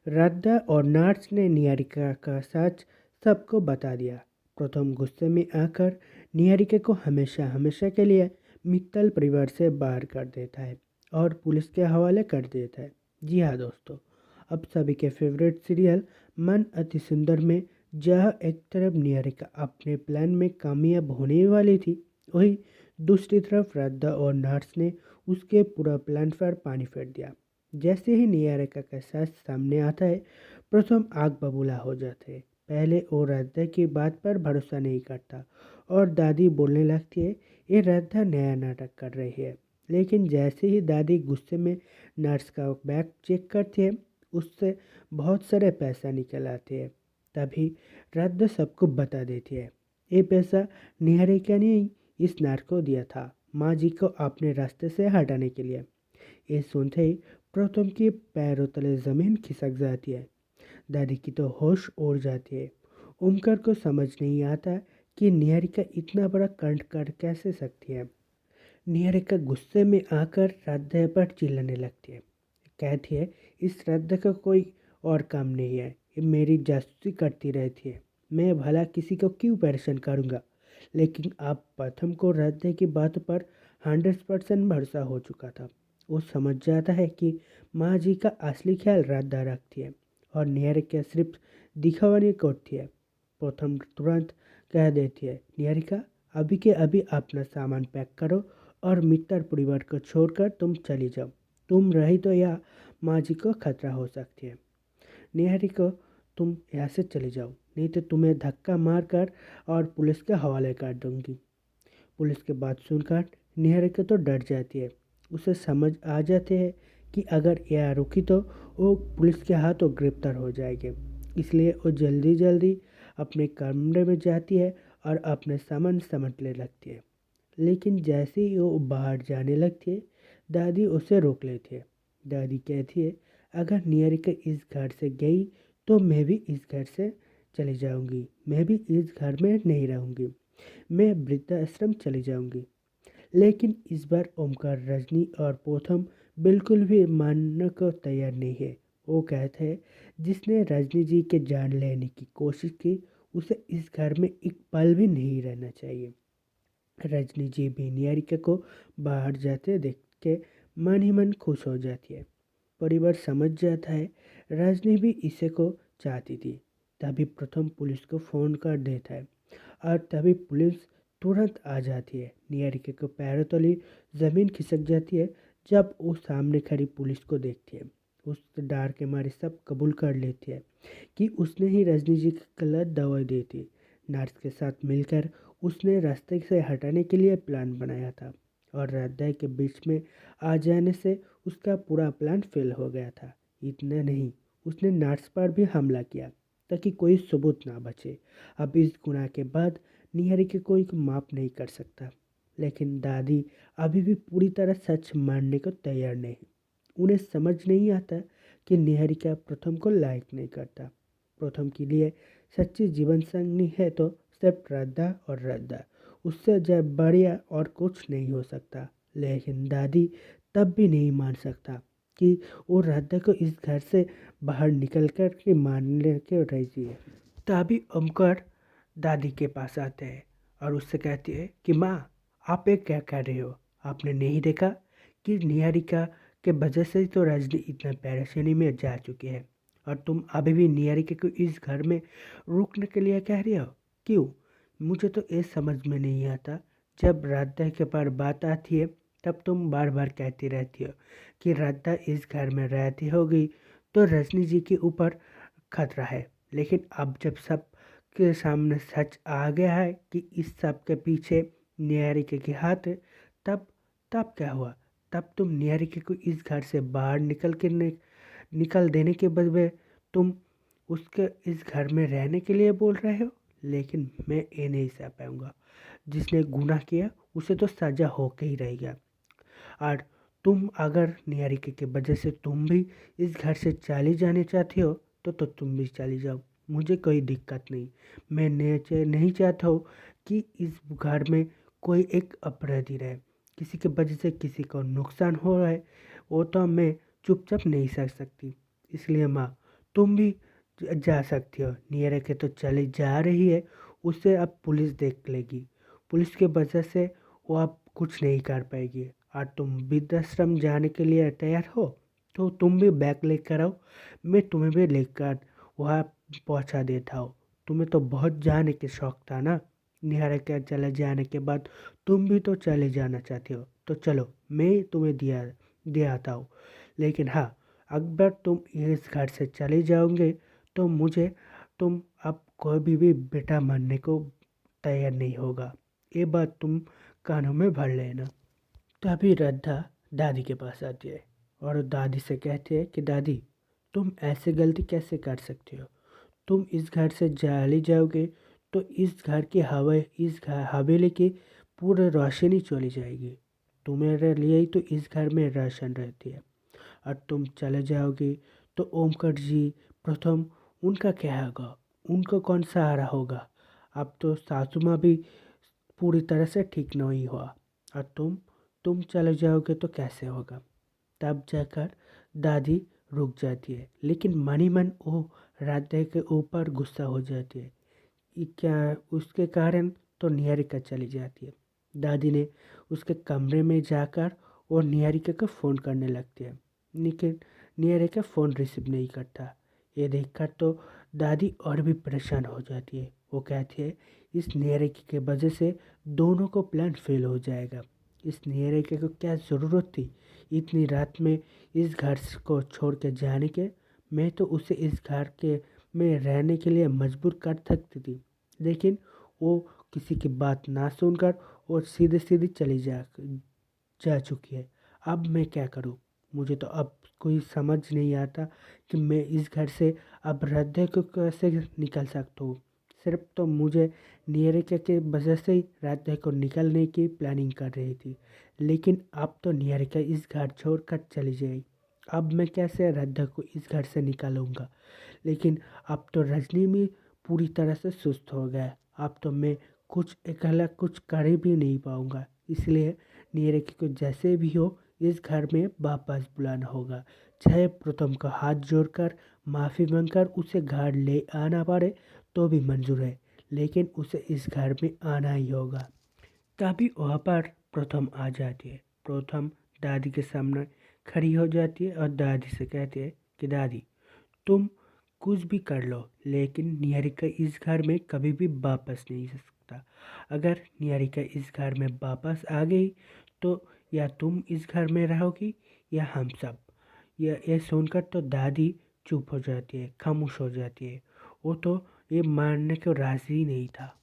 राधा और नर्स ने निहारिका का सच सबको बता दिया। प्रथम गुस्से में आकर निहारिका को हमेशा हमेशा के लिए मित्तल परिवार से बाहर कर देता है और पुलिस के हवाले कर देता है। जी हाँ दोस्तों, अब सभी के फेवरेट सीरियल मन अति सुंदर में जहाँ एक तरफ निहारिका अपने प्लान में कामयाब होने वाली थी, वही दूसरी तरफ राधा और नर्स ने उसके पूरा प्लान पर पानी फेर दिया। जैसे ही निहारिका का सच सामने आता है, प्रथम आग बबूला हो जाते हैं। पहले वो राधा की बात पर भरोसा नहीं करता और दादी बोलने लगती है ये राधा नया नाटक कर रही है। लेकिन जैसे ही दादी गुस्से में नर्स का बैग चेक करती है, उससे बहुत सारे पैसा निकल आते हैं। तभी राधा सबको बता देती है ये पैसा निहारिका ने इस नार को दिया था, माँ जी को अपने रास्ते से हटाने के लिए। ये सुनते ही प्रथम के पैरों तले जमीन खिसक जाती है। दादी की तो होश उड़ जाती है। ओमकार को समझ नहीं आता कि निहारिका इतना बड़ा कांड कर कैसे सकती है। निहारिका गुस्से में आकर राधा पर चिल्लाने लगती है। कहती है इस राधा का कोई और काम नहीं है, ये मेरी जासूसी करती रहती है। मैं भला किसी को क्यों परेशान करूँगा। लेकिन अब प्रथम को राधा की बात पर 100% भरोसा हो चुका था। वो समझ जाता है कि माँ जी का असली ख्याल राधा रखती है और निहारिका सिर्फ दिखावाने करती है। प्रथम तुरंत कह देती है निहारिका अभी के अभी अपना सामान पैक करो और मित्तर परिवार को छोड़कर तुम चली जाओ। तुम रही तो यह माँ जी को खतरा हो सकती है। निहारिका तुम यहाँ से चले जाओ, नहीं तो तुम्हें धक्का मारकर और पुलिस के हवाले कर दूंगी। पुलिस की बात सुनकर निहारिका तो डर जाती है। उसे समझ आ जाते हैं कि अगर यह रुकी तो वो पुलिस के हाथों गिरफ्तार हो जाएगी। इसलिए वो जल्दी जल्दी अपने कमरे में जाती है और अपने सामान समेटने लगती है। लेकिन जैसे ही वो बाहर जाने लगती है, दादी उसे रोक लेती है। दादी कहती है अगर निहारिका इस घर से गई तो मैं भी इस घर से चली जाऊंगी, मैं भी इस घर में नहीं रहूंगी, मैं वृद्धाश्रम चली जाऊंगी। लेकिन इस बार ओमकार, रजनी और प्रथम बिल्कुल भी मानने को तैयार नहीं है। वो कहते हैं जिसने रजनी जी के जान लेने की कोशिश की उसे इस घर में एक पल भी नहीं रहना चाहिए। रजनी जी भी निहारिका को बाहर जाते देख के मन ही मन खुश हो जाती है। परिवार समझ जाता है रजनी भी इसे को चाहती थी। तभी प्रथम पुलिस को फ़ोन कर देता है और तभी पुलिस तुरंत आ जाती है। निहारिका को पैरों तले जमीन खिसक जाती है जब वो सामने खड़ी पुलिस को देखती है। उस डर के मारे सब कबूल कर लेती है कि उसने ही रजनी जी की गलत दवाई दी थी। नर्स के साथ मिलकर उसने रास्ते से हटाने के लिए प्लान बनाया था और राधा के बीच में आ जाने से उसका पूरा प्लान फेल हो गया था। इतना नहीं, उसने नर्स पर भी हमला किया ताकि कोई सबूत ना बचे। अब इस गुनाह के बाद निहारिका को कोई माफ़ नहीं कर सकता। लेकिन दादी अभी भी पूरी तरह सच मानने को तैयार नहीं। उन्हें समझ नहीं आता कि निहारिका प्रथम को लायक नहीं करता। प्रथम के लिए सच्ची जीवन संगनी है तो सिर्फ राधा और राधा, उससे जब बढ़िया और कुछ नहीं हो सकता। लेकिन दादी तब भी नहीं मान सकता कि वो राधा को इस घर से बाहर निकल कर के मारने के राजी है। तभी ओमकार दादी के पास आते हैं और उससे कहती है कि माँ आप ये क्या कर रहे हो। आपने नहीं देखा कि निहारिका के वजह से तो रजनी इतना परेशानी में जा चुकी है और तुम अभी भी निहारिका को इस घर में रुकने के लिए कह रहे हो। क्यों? मुझे तो ये समझ में नहीं आता। जब राधा के पास बात आती है तब तुम बार बार कहती रहती हो कि राधा इस घर में रहती होगी तो रजनी जी के ऊपर खतरा है। लेकिन अब जब सब के सामने सच आ गया है कि इस सब के पीछे निहारिका के हाथ है, तब तब क्या हुआ? तब तुम निहारिका को इस घर से बाहर निकल देने के बदले तुम उसके इस घर में रहने के लिए बोल रहे हो। लेकिन मैं ये नहीं सह पाऊंगा। जिसने गुनाह किया उसे तो सजा होके ही रहेगा। और तुम अगर निहारिका की वजह से तुम भी इस घर से चली जाने चाहती हो तो तुम भी चली जाओ, मुझे कोई दिक्कत नहीं। मैं नहीं चाहता हूँ कि इस घर में कोई एक अपराधी रहे, किसी की वजह से किसी को नुकसान हो रहा है वो तो मैं चुपचाप नहीं सह सकती। इसलिए माँ तुम भी जा सकती हो। निहारिका तो चली जा रही है, उसे अब पुलिस देख लेगी। पुलिस की वजह से वो अब कुछ नहीं कर पाएगी। और तुम वृद्धाश्रम जाने के लिए तैयार हो तो तुम भी बैग लेकर आओ, मैं तुम्हें भी लेकर वहाँ पहुँचा देता हूँ। तुम्हें तो बहुत जाने के शौक था ना, निहारिका चले जाने के बाद तुम भी तो चले जाना चाहती हो, तो चलो मैं तुम्हें दे आता हूँ। लेकिन हाँ, अगर तुम इस घर से चले जाओगे तो मुझे तुम अब कोई भी बेटा मानने को तैयार नहीं होगा, ये बात तुम कानों में भर लेना। तभी रद्दा दादी के पास आती है और दादी से कहती है कि दादी, तुम ऐसे गलती कैसे कर सकते हो? तुम इस घर से चले जाओगे तो इस घर की हवा, इस घर हवेली की पूरी रोशनी चली जाएगी। तुम्हारे लिए ही तो इस घर में रोशन रहती है। और तुम चले जाओगे तो ओमकार जी प्रथम, उनका क्या होगा? उनको कौन सहारा होगा? अब तो सासू माँ भी पूरी तरह से ठीक नहीं हुआ, और तुम चले जाओगे तो कैसे होगा? तब जाकर दादी रुक जाती है, लेकिन मन ही मन वो राधे के ऊपर गुस्सा हो जाती है। ये क्या उसके कारण तो निहारिका चली जाती है। दादी ने उसके कमरे में जाकर और निहारिका को फ़ोन करने लगती है, लेकिन निहारिका फ़ोन रिसीव नहीं करता। ये देखकर तो दादी और भी परेशान हो जाती है। वो कहती है इस निहारिका की वजह से दोनों को प्लान फेल हो जाएगा। इस निहारिका को क्या ज़रूरत थी इतनी रात में इस घर को छोड़ के जाने के? मैं तो उसे इस घर के में रहने के लिए मजबूर कर सकती थी, लेकिन वो किसी की बात ना सुनकर और सीधे सीधे चली जा चुकी है। अब मैं क्या करूं? मुझे तो अब कोई समझ नहीं आता कि मैं इस घर से अब हृदय को कैसे निकल सकता हूँ। सिर्फ तो मुझे निहारिका के वजह से ही हृदय को निकलने की प्लानिंग कर रही थी, लेकिन अब तो निहारिका इस घर छोड़कर चली जाएगी। अब मैं कैसे हृदय को इस घर से निकालूंगा? लेकिन अब तो रजनी भी पूरी तरह से सुस्त हो गया है। अब तो मैं कुछ अकेला कुछ कर ही भी नहीं पाऊंगा। इसलिए नीरज को जैसे भी हो इस घर में वापस बुलाना होगा, चाहे प्रथम का हाथ जोड़कर माफ़ी मांगकर उसे घर ले आना पड़े तो भी मंजूर है, लेकिन उसे इस घर में आना ही होगा। तभी वहाँ पर प्रथम आ जाती है। प्रथम दादी के सामने खड़ी हो जाती है और दादी से कहती है कि दादी, तुम कुछ भी कर लो, लेकिन निहारिका इस घर में कभी भी वापस नहीं आ सकता। अगर निहारिका इस घर में वापस आ गई तो या तुम इस घर में रहोगी या हम सब। ये सुनकर तो दादी चुप हो जाती है, खामोश हो जाती है। वो तो ये मानने को राजी ही नहीं था।